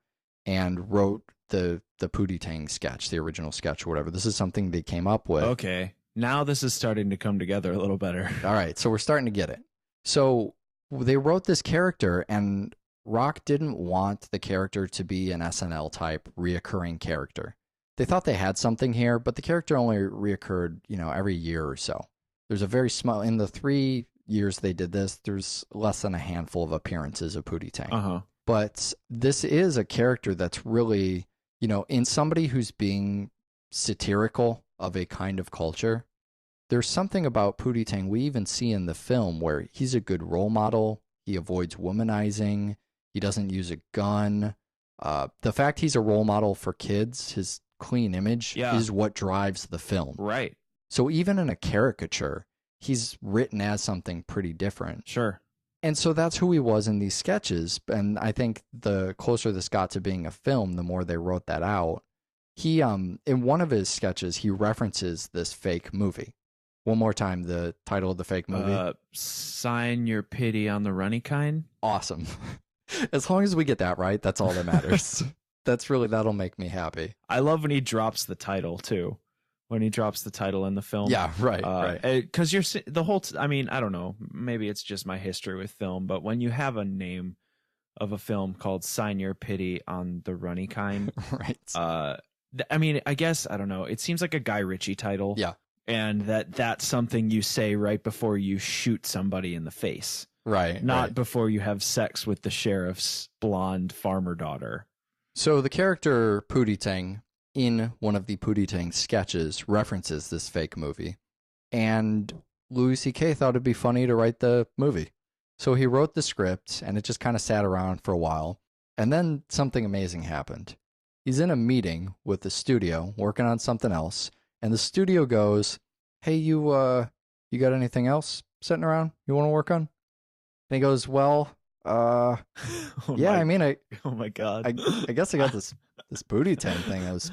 Speaker 4: and wrote the Pootie Tang sketch, the original sketch or whatever. This is something they came up with.
Speaker 5: Okay. Now this is starting to come together a little better.
Speaker 4: All right, so we're starting to get it. So they wrote this character, and Rock didn't want the character to be an SNL type reoccurring character. They thought they had something here, but the character only reoccurred, every year or so. There's a very small, in the 3 years they did this, there's less than a handful of appearances of Pootie Tang.
Speaker 5: Uh-huh.
Speaker 4: But this is a character that's really, in somebody who's being satirical of a kind of culture, there's something about Pootie Tang we even see in the film where he's a good role model. He avoids womanizing. He doesn't use a gun. The fact he's a role model for kids, his clean image, is what drives the film.
Speaker 5: Right.
Speaker 4: So even in a caricature, he's written as something pretty different.
Speaker 5: Sure.
Speaker 4: And so that's who he was in these sketches. And I think the closer this got to being a film, the more they wrote that out. He, in one of his sketches, he references this fake movie. One more time, the title of the fake movie.
Speaker 5: Sign Your Pity on the Runny Kind.
Speaker 4: Awesome. As long as we get that right, that's all that matters. That'll make me happy.
Speaker 5: I love when he drops the title too. When he drops the title in the film.
Speaker 4: Yeah, right.
Speaker 5: Because you're the whole. I mean, I don't know. Maybe it's just my history with film, but when you have a name of a film called "Sign Your Pity on the Runny Kind,"
Speaker 4: right?
Speaker 5: I mean, I guess I don't know. It seems like a Guy Ritchie title.
Speaker 4: Yeah,
Speaker 5: and that's something you say right before you shoot somebody in the face.
Speaker 4: Right.
Speaker 5: Not before you have sex with the sheriff's blonde farmer daughter.
Speaker 4: So the character Pootie Tang in one of the Pootie Tang sketches references this fake movie. And Louis C.K. thought it'd be funny to write the movie. So he wrote the script, and it just kind of sat around for a while. And then something amazing happened. He's in a meeting with the studio, working on something else, and the studio goes, hey, you got anything else sitting around you want to work on? And he goes, well, oh my
Speaker 5: God.
Speaker 4: I guess I got this Pootie Tang thing that was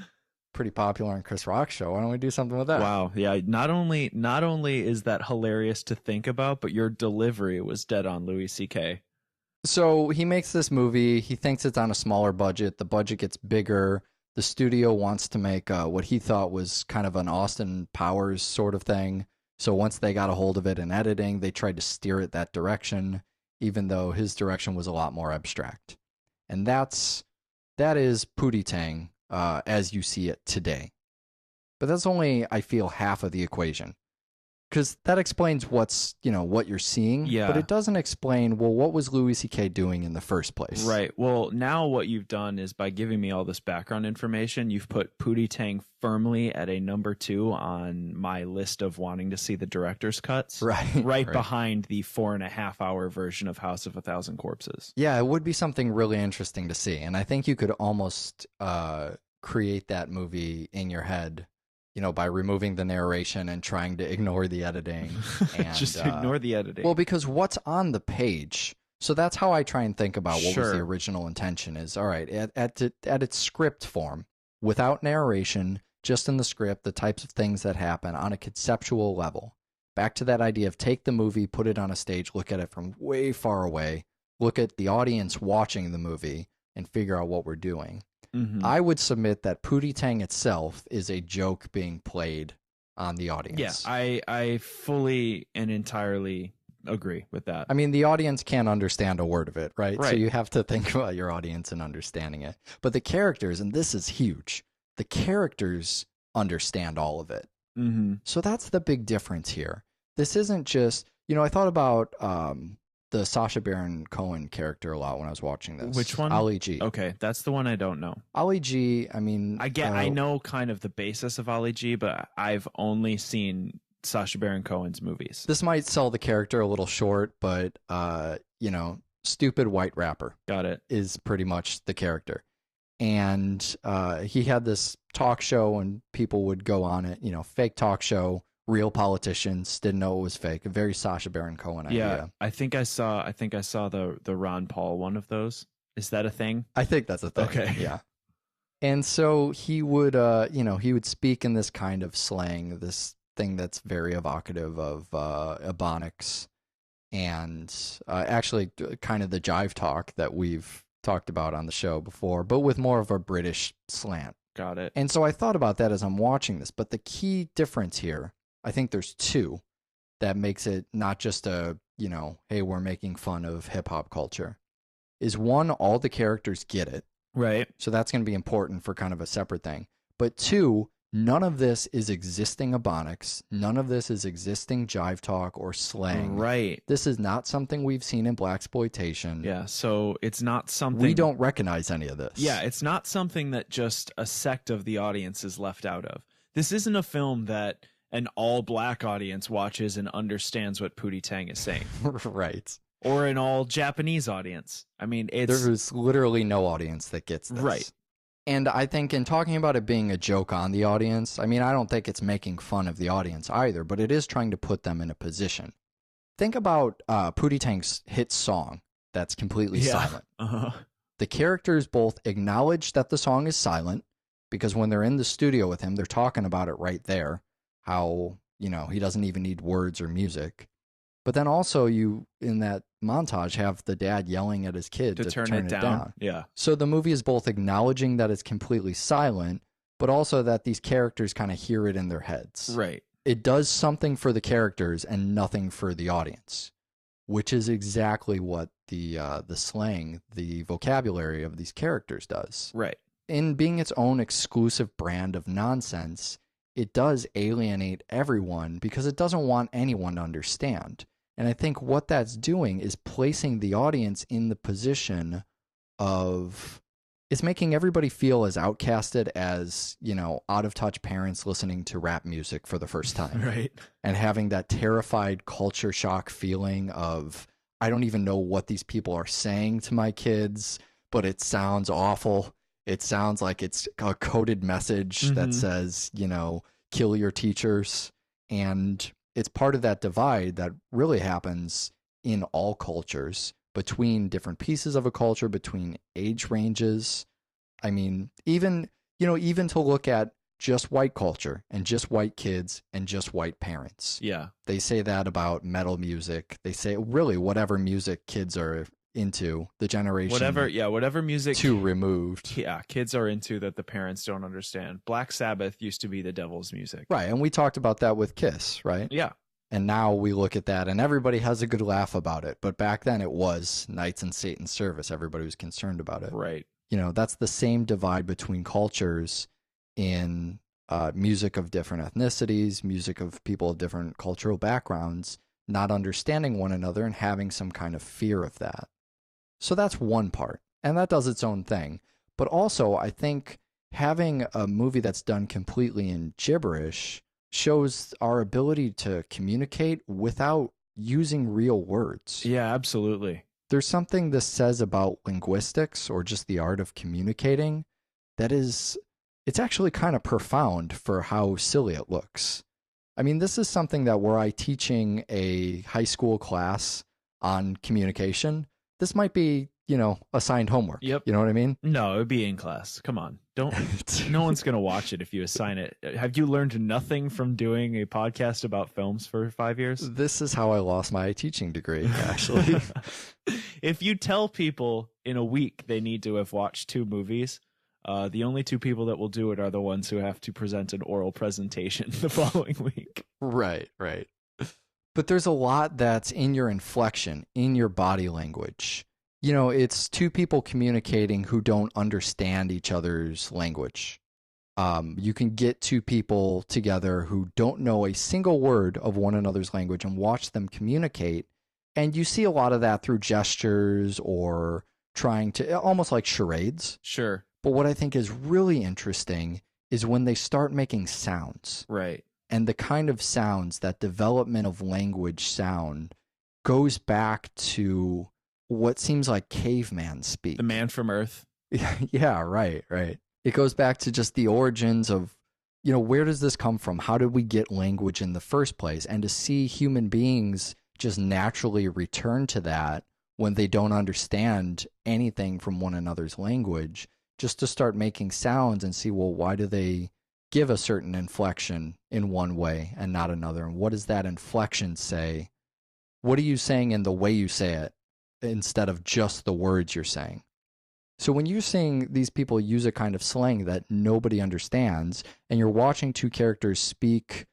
Speaker 4: pretty popular on Chris Rock's show. Why don't we do something with that?
Speaker 5: Wow. Yeah. Not only is that hilarious to think about, but your delivery was dead on, Louis C.K.
Speaker 4: So he makes this movie. He thinks it's on a smaller budget. The budget gets bigger. The studio wants to make what he thought was kind of an Austin Powers sort of thing. So once they got a hold of it in editing, they tried to steer it that direction, even though his direction was a lot more abstract. And that is Pootie Tang as you see it today. But that's only, I feel, half of the equation. because that explains what's, what you're seeing.
Speaker 5: Yeah.
Speaker 4: But it doesn't explain, well, what was Louis C.K. doing in the first place?
Speaker 5: Right. Well, now what you've done is by giving me all this background information, you've put Pootie Tang firmly at a number 2 on my list of wanting to see the director's cuts.
Speaker 4: Right.
Speaker 5: Behind the 4.5-hour version of House of a Thousand Corpses.
Speaker 4: Yeah, it would be something really interesting to see. And I think you could almost create that movie in your head, by removing the narration and trying to ignore the editing. And,
Speaker 5: Just ignore the editing.
Speaker 4: Well, because what's on the page, so that's how I try and think about what was
Speaker 5: Sure.
Speaker 4: the original intention is, all right, at its script form, without narration, just in the script, the types of things that happen on a conceptual level. Back to that idea of take the movie, put it on a stage, look at it from way far away, look at the audience watching the movie, and figure out what we're doing.
Speaker 5: Mhm.
Speaker 4: I would submit that Pootie Tang itself is a joke being played on the audience.
Speaker 5: Yeah, I fully and entirely agree with that.
Speaker 4: I mean, the audience can't understand a word of it, right? So
Speaker 5: Right.
Speaker 4: you have to think about your audience and understanding it. But the characters, and this is huge, the characters understand all of it.
Speaker 5: Mm-hmm.
Speaker 4: So that's the big difference here. This isn't just, I thought about the Sacha Baron Cohen character a lot when I was watching this.
Speaker 5: Which one?
Speaker 4: Ali G.
Speaker 5: Okay, that's the one I don't know.
Speaker 4: Ali G, I mean...
Speaker 5: I know kind of the basis of Ali G, but I've only seen Sacha Baron Cohen's movies.
Speaker 4: This might sell the character a little short, but, stupid white rapper
Speaker 5: Got it.
Speaker 4: is pretty much the character. And he had this talk show and people would go on it, fake talk show, real politicians didn't know it was fake. A very Sacha Baron Cohen idea.
Speaker 5: Yeah, I think I saw the Ron Paul one of those. Is that a thing?
Speaker 4: I think that's a thing.
Speaker 5: Okay.
Speaker 4: Yeah. And so he would, he would speak in this kind of slang, this thing that's very evocative of Ebonics and actually kind of the jive talk that we've talked about on the show before, but with more of a British slant.
Speaker 5: Got it.
Speaker 4: And so I thought about that as I'm watching this, but the key difference here, I think there's 2 that makes it not just a, hey, we're making fun of hip hop culture, is 1, all the characters get it.
Speaker 5: Right.
Speaker 4: So that's going to be important for kind of a separate thing. But 2, none of this is existing Ebonics. None of this is existing jive talk or slang.
Speaker 5: Right.
Speaker 4: This is not something we've seen in blaxploitation.
Speaker 5: Yeah, so it's not something
Speaker 4: We don't recognize any of this.
Speaker 5: Yeah, it's not something that just a sect of the audience is left out of. This isn't a film that an all-black audience watches and understands what Pootie Tang is saying.
Speaker 4: Right.
Speaker 5: Or an all-Japanese audience. I mean, it's...
Speaker 4: There's literally no audience that gets this.
Speaker 5: Right.
Speaker 4: And I think in talking about it being a joke on the audience, I mean, I don't think it's making fun of the audience either, but it is trying to put them in a position. Think about Pootie Tang's hit song that's completely silent.
Speaker 5: Uh-huh.
Speaker 4: The characters both acknowledge that the song is silent because when they're in the studio with him, they're talking about it right there, how, he doesn't even need words or music. But then also you, in that montage, have the dad yelling at his kid to turn it down.
Speaker 5: Yeah.
Speaker 4: So the movie is both acknowledging that it's completely silent, but also that these characters kind of hear it in their heads.
Speaker 5: Right.
Speaker 4: It does something for the characters and nothing for the audience, which is exactly what the slang, the vocabulary of these characters does.
Speaker 5: Right.
Speaker 4: In being its own exclusive brand of nonsense, it does alienate everyone because it doesn't want anyone to understand. And I think what that's doing is placing the audience in the position of, it's making everybody feel as outcasted as, out of touch parents listening to rap music for the first time.
Speaker 5: Right.
Speaker 4: And having that terrified culture shock feeling of, I don't even know what these people are saying to my kids, but it sounds awful. It sounds like it's a coded message that says, kill your teachers. And it's part of that divide that really happens in all cultures between different pieces of a culture, between age ranges. I mean, even to look at just white culture and just white kids and just white parents.
Speaker 5: Yeah.
Speaker 4: They say that about metal music. They say really whatever music kids are into, the generation
Speaker 5: whatever music
Speaker 4: too removed.
Speaker 5: Yeah, kids are into that the parents don't understand. Black Sabbath used to be the devil's music.
Speaker 4: Right, and we talked about that with Kiss, right?
Speaker 5: Yeah.
Speaker 4: And now we look at that and everybody has a good laugh about it. But back then it was Knights in Satan's Service. Everybody was concerned about it.
Speaker 5: Right.
Speaker 4: That's the same divide between cultures in music of different ethnicities, music of people of different cultural backgrounds, not understanding one another and having some kind of fear of that. So that's one part, and that does its own thing. But also, I think having a movie that's done completely in gibberish shows our ability to communicate without using real words.
Speaker 5: Yeah, absolutely.
Speaker 4: There's something this says about linguistics or just the art of communicating that is, it's actually kind of profound for how silly it looks. I mean, this is something that were I teaching a high school class on communication, this might be, assigned homework.
Speaker 5: Yep.
Speaker 4: You know what I mean?
Speaker 5: No, it would be in class. Come on. Don't. No one's going to watch it if you assign it. Have you learned nothing from doing a podcast about films for 5 years?
Speaker 4: This is how I lost my teaching degree, actually.
Speaker 5: If you tell people in a week they need to have watched 2 movies, the only 2 people that will do it are the ones who have to present an oral presentation the following week.
Speaker 4: Right. But there's a lot that's in your inflection, in your body language. It's 2 people communicating who don't understand each other's language. You can get 2 people together who don't know a single word of one another's language and watch them communicate. And you see a lot of that through gestures or trying to, almost like charades.
Speaker 5: Sure.
Speaker 4: But what I think is really interesting is when they start making sounds.
Speaker 5: Right.
Speaker 4: And the kind of sounds, that development of language sound goes back to what seems like caveman speak.
Speaker 5: The man from Earth.
Speaker 4: Yeah, right. It goes back to just the origins of, where does this come from? How did we get language in the first place? And to see human beings just naturally return to that when they don't understand anything from one another's language, just to start making sounds and see, well, why do they give a certain inflection in one way and not another? And what does that inflection say? What are you saying in the way you say it instead of just the words you're saying? So when you're seeing these people use a kind of slang that nobody understands, and you're watching 2 characters speak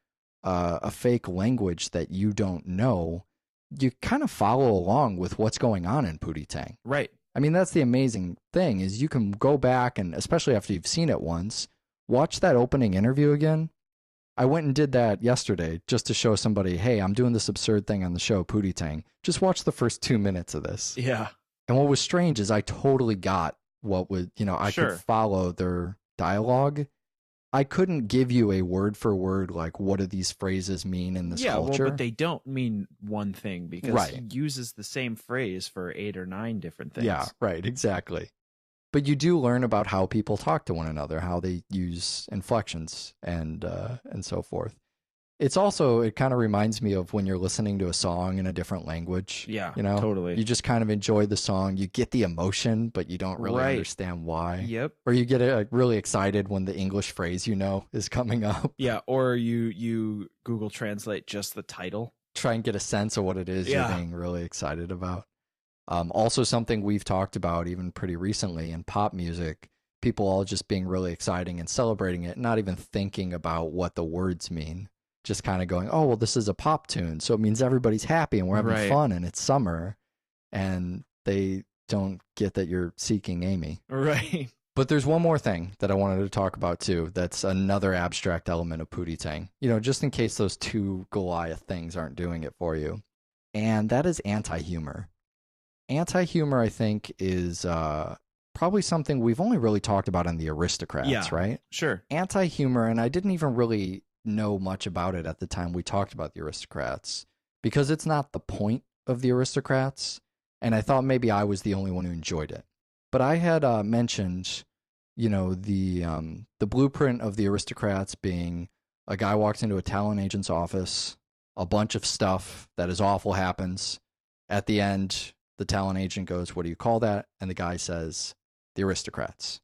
Speaker 4: a fake language that you don't know, you kind of follow along with what's going on in Pootie Tang.
Speaker 5: Right.
Speaker 4: I mean, that's the amazing thing, is you can go back and, especially after you've seen it once, watch that opening interview again. I went and did that yesterday just to show somebody, hey, I'm doing this absurd thing on the show, Pootie Tang. Just watch the first 2 minutes of this.
Speaker 5: Yeah.
Speaker 4: And what was strange is I totally got what would, I could follow their dialogue. I couldn't give you a word for word, like, what do these phrases mean in this culture?
Speaker 5: Well, but they don't mean one thing, because he uses the same phrase for 8 or 9 different things.
Speaker 4: Yeah, right, exactly. But you do learn about how people talk to one another, how they use inflections and so forth. It kind of reminds me of when you're listening to a song in a different language.
Speaker 5: Yeah, totally.
Speaker 4: You just kind of enjoy the song. You get the emotion, but you don't really understand why.
Speaker 5: Yep.
Speaker 4: Or you get really excited when the English phrase is coming up.
Speaker 5: Yeah, or you Google Translate just the title.
Speaker 4: Try and get a sense of what it is you're being really excited about. Also something we've talked about even pretty recently in pop music, people all just being really exciting and celebrating it, not even thinking about what the words mean. Just kind of going, oh, well, this is a pop tune, so it means everybody's happy and we're having fun and it's summer. And they don't get that you're seeking Amy.
Speaker 5: Right.
Speaker 4: But there's one more thing that I wanted to talk about too. That's another abstract element of Pootie Tang, just in case those 2 Goliath things aren't doing it for you. And that is anti-humor. Anti-humor, I think, is probably something we've only really talked about in The Aristocrats, right?
Speaker 5: Sure.
Speaker 4: Anti-humor, and I didn't even really know much about it at the time we talked about The Aristocrats, because it's not the point of The Aristocrats, and I thought maybe I was the only one who enjoyed it. But I had mentioned, the blueprint of The Aristocrats being a guy walks into a talent agent's office, a bunch of stuff that is awful happens. At the end, the talent agent goes, what do you call that? And the guy says, The Aristocrats.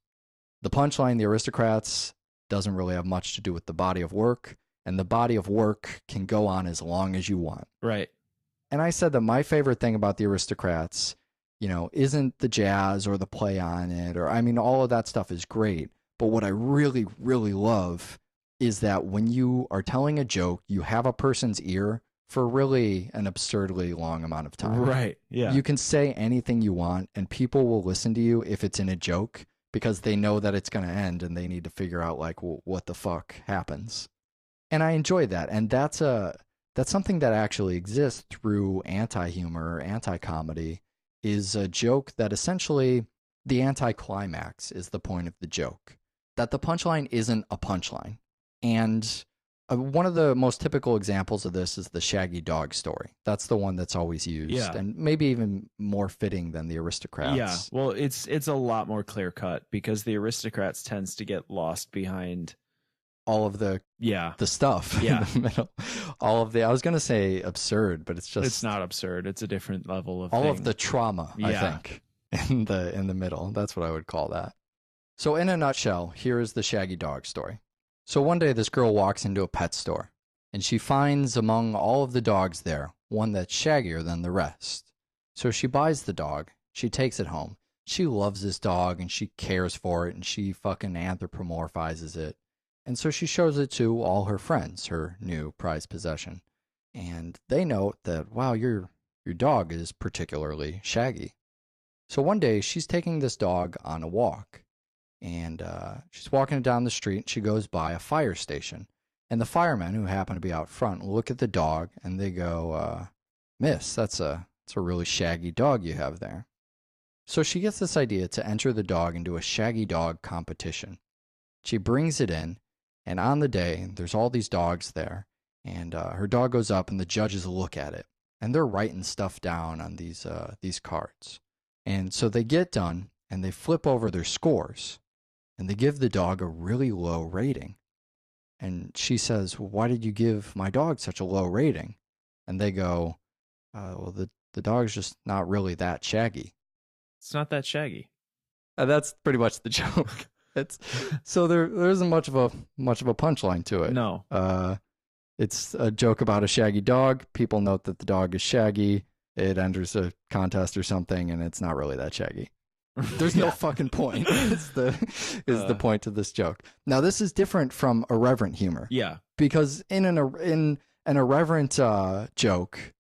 Speaker 4: The punchline, The Aristocrats, doesn't really have much to do with the body of work, and the body of work can go on as long as you want.
Speaker 5: Right.
Speaker 4: And I said that my favorite thing about The Aristocrats, isn't the jazz or the play on it, or, all of that stuff is great. But what I really, really love is that when you are telling a joke, you have a person's ear for really an absurdly long amount of time.
Speaker 5: Right. Yeah.
Speaker 4: You can say anything you want, and people will listen to you if it's in a joke, because they know that it's going to end and they need to figure out like what the fuck happens. And I enjoy that. And that's something that actually exists through anti-humor or anti-comedy, is a joke that essentially the anti-climax is the point of the joke. That the punchline isn't a punchline. And one of the most typical examples of this is the Shaggy Dog story. That's the one that's always used, and maybe even more fitting than the Aristocrats.
Speaker 5: Yeah, well, it's a lot more clear cut because the Aristocrats tends to get lost behind
Speaker 4: all of the stuff in the middle. All of the, I was going to say absurd, but it's not absurd.
Speaker 5: It's a different level of
Speaker 4: of the trauma, I think, in the middle. That's what I would call that. So in a nutshell, here is the Shaggy Dog story. So one day this girl walks into a pet store and she finds among all of the dogs there one that's shaggier than the rest. So she buys the dog, she takes it home. She loves this dog and she cares for it and she fucking anthropomorphizes it. And so she shows it to all her friends, her new prized possession. And they note that, wow, your dog is particularly shaggy. So one day she's taking this dog on a walk. And she's walking down the street. And she goes by a fire station. And the firemen, who happen to be out front, look at the dog and they go, Miss, that's a really shaggy dog you have there. So she gets this idea to enter the dog into a shaggy dog competition. She brings it in. And on the day, there's all these dogs there, and her dog goes up, and the judges look at it, and they're writing stuff down on these cards. And so they get done, and they flip over their scores, and they give the dog a really low rating. And she says, "Why did you give my dog such a low rating?" And they go, "Well, the dog's just not really that shaggy."
Speaker 5: It's not that shaggy.
Speaker 4: That's pretty much the joke. So there isn't much of a punchline to it.
Speaker 5: No.
Speaker 4: It's a joke about a shaggy dog. People note that the dog is shaggy. It enters a contest or something, and it's not really that shaggy. There's no fucking point. Is the point of this joke. Now this is different from irreverent humor.
Speaker 5: Yeah.
Speaker 4: Because in an irreverent joke,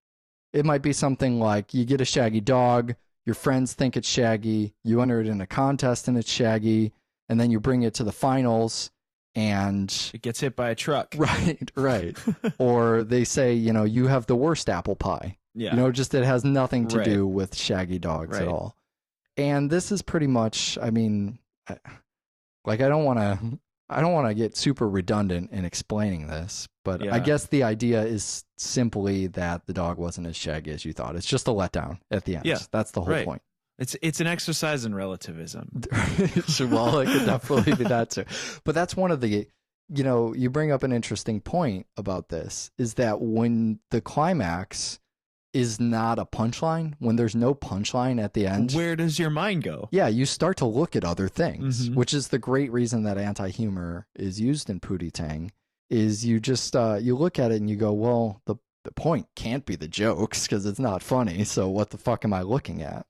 Speaker 4: it might be something like you get a shaggy dog, your friends think it's shaggy, you enter it in a contest and it's shaggy. And then you bring it to the finals and
Speaker 5: it gets hit by a truck.
Speaker 4: Right. Or they say, you have the worst apple pie.
Speaker 5: Yeah.
Speaker 4: Just it has nothing to do with shaggy dogs at all. And this is pretty much, I mean, like I don't want to get super redundant in explaining this, but I guess the idea is simply that the dog wasn't as shaggy as you thought. It's just a letdown at the end.
Speaker 5: Yeah.
Speaker 4: That's the whole point.
Speaker 5: It's an exercise in relativism.
Speaker 4: Well, it could definitely be that too. But that's one of the, you bring up an interesting point about this, is that when the climax is not a punchline, when there's no punchline at the end,
Speaker 5: where does your mind go?
Speaker 4: Yeah, you start to look at other things, which is the great reason that anti-humor is used in Pootie Tang, is you just, you look at it and you go, well, the point can't be the jokes because it's not funny. So what the fuck am I looking at?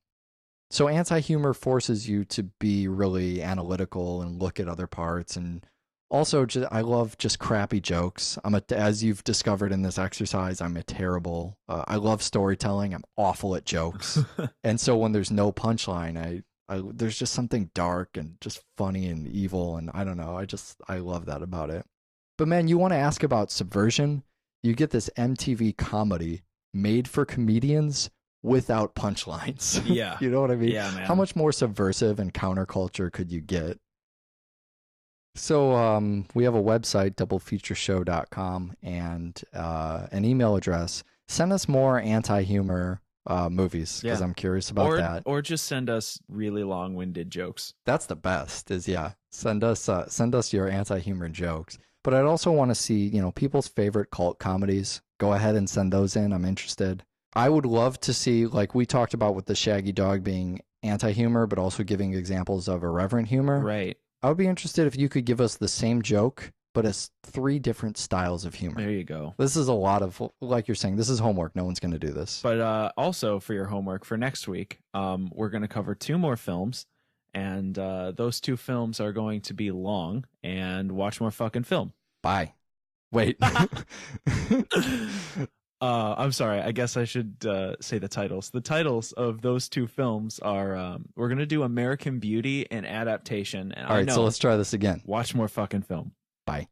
Speaker 4: So anti-humor forces you to be really analytical and look at other parts. And also, I love just crappy jokes. As you've discovered in this exercise, I'm I love storytelling. I'm awful at jokes. And so when there's no punchline, there's just something dark and just funny and evil. And I don't know. I love that about it. But man, you want to ask about subversion? You get this MTV comedy made for comedians without punchlines.
Speaker 5: Yeah.
Speaker 4: You know what I mean?
Speaker 5: Yeah, man.
Speaker 4: How much more subversive and counterculture could you get? So we have a website, doublefeatureshow.com, and an email address. Send us more anti-humor movies, because I'm curious about that.
Speaker 5: Or just send us really long-winded jokes.
Speaker 4: That's the best, send us your anti-humor jokes. But I'd also want to see, people's favorite cult comedies. Go ahead and send those in. I'm interested. I would love to see, like we talked about with the shaggy dog being anti-humor, but also giving examples of irreverent humor.
Speaker 5: Right.
Speaker 4: I would be interested if you could give us the same joke, but as 3 different styles of humor.
Speaker 5: There you go.
Speaker 4: This is a lot of, like you're saying, this is homework. No one's going to do this.
Speaker 5: But also for your homework for next week, we're going to cover 2 more films. And those 2 films are going to be long, and watch more fucking film.
Speaker 4: Bye. Wait.
Speaker 5: I'm sorry. I guess I should say the titles. The titles of those two films are we're gonna do American Beauty and Adaptation. And
Speaker 4: All right, so let's try this again.
Speaker 5: Watch more fucking film.
Speaker 4: Bye.